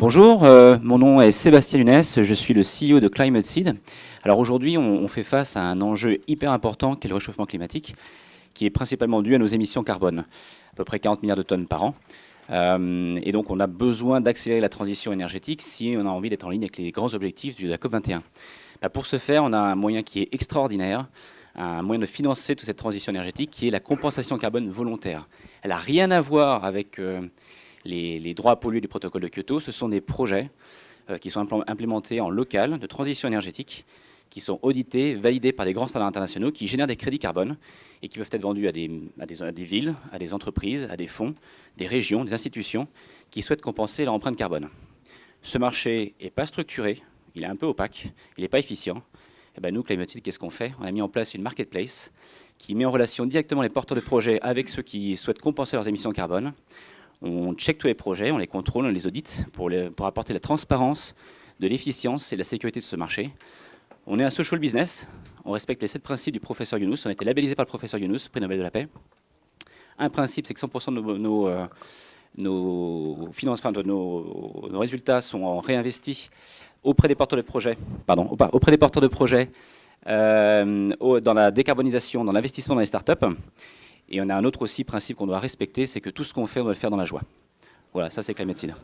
Bonjour, mon nom est Sébastien Lunes, je suis le CEO de Climate Seed. Alors aujourd'hui, on fait face à un enjeu hyper important qui est le réchauffement climatique, qui est principalement dû à nos émissions carbone, à peu près 40 milliards de tonnes par an. Et donc on a besoin d'accélérer la transition énergétique si on a envie d'être en ligne avec les grands objectifs de la COP21. Pour ce faire, on a un moyen qui est extraordinaire, un moyen de financer toute cette transition énergétique qui est la compensation carbone volontaire. Elle n'a rien à voir avec les droits à polluer du protocole de Kyoto. Ce sont des projets qui sont implémentés en local de transition énergétique, qui sont audités, validés par des grands standards internationaux, qui génèrent des crédits carbone et qui peuvent être vendus à des villes, à des entreprises, à des fonds, des régions, des institutions qui souhaitent compenser leur empreinte carbone. Ce marché n'est pas structuré, il est un peu opaque, il n'est pas efficient. Et ben nous, Climate Seed, qu'est-ce qu'on fait? On a mis en place une marketplace qui met en relation directement les porteurs de projets avec ceux qui souhaitent compenser leurs émissions carbone. On check tous les projets, on les contrôle, on les audite pour apporter la transparence, de l'efficience et de la sécurité de ce marché. On est un social business, on respecte les 7 principes du professeur Yunus, on a été labellisé par le professeur Yunus, prix Nobel de la paix. Un principe, c'est que 100% de nos résultats sont réinvestis auprès des porteurs de projets, dans la décarbonisation, dans l'investissement dans les startups. Et on a un autre aussi principe qu'on doit respecter, c'est que tout ce qu'on fait, on doit le faire dans la joie. Voilà, ça c'est Climate Seed.